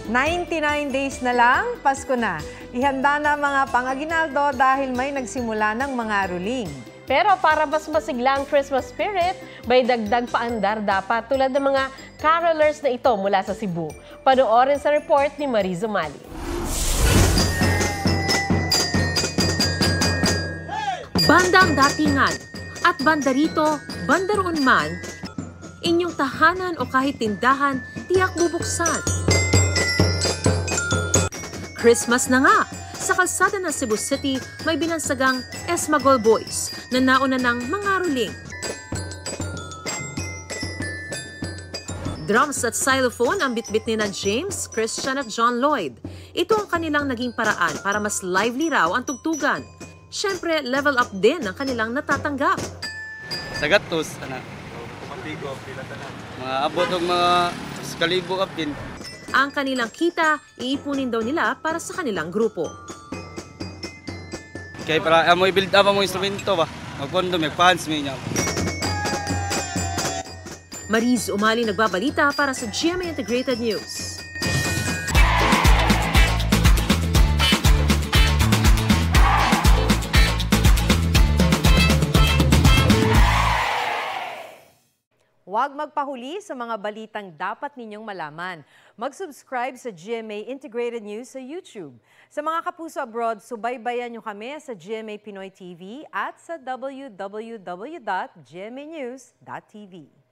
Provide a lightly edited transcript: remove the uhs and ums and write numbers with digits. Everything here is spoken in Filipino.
99 days na lang, Pasko na. Ihanda na mga pang-aginaldo dahil may nagsimula ng mga ruling. Pero para mas masigla ang Christmas spirit, may dagdag paandar dapat tulad ng mga carolers na ito mula sa Cebu. Panoorin sa report ni Mariz Umali. Bandang datingan at banda rito, banda roon man, inyong tahanan o kahit tindahan, tiyak bubuksan. Christmas na nga! Sa kalsada ng Cebu City, may binansagang Esmagol Boys na nauna ng mga ruling. Drums at xylophone ang bitbit ni na James, Christian at John Lloyd. Ito ang kanilang naging paraan para mas lively raw ang tugtugan. Siyempre, level up din ang kanilang natatanggap. Sa gatos, mga abot ng mga kalibo kapin. Ang kanilang kita, iipunin daw nila para sa kanilang grupo. Kaya para mo i-build up ang instrumento ba? Magkondo, magpahans mo niya. Mariz Umali nagbabalita para sa GMA Integrated News. Huwag magpahuli sa mga balitang dapat ninyong malaman. Mag-subscribe sa GMA Integrated News sa YouTube. Sa mga kapuso abroad, subaybayan nyo kami sa GMA Pinoy TV at sa www.gmanews.tv.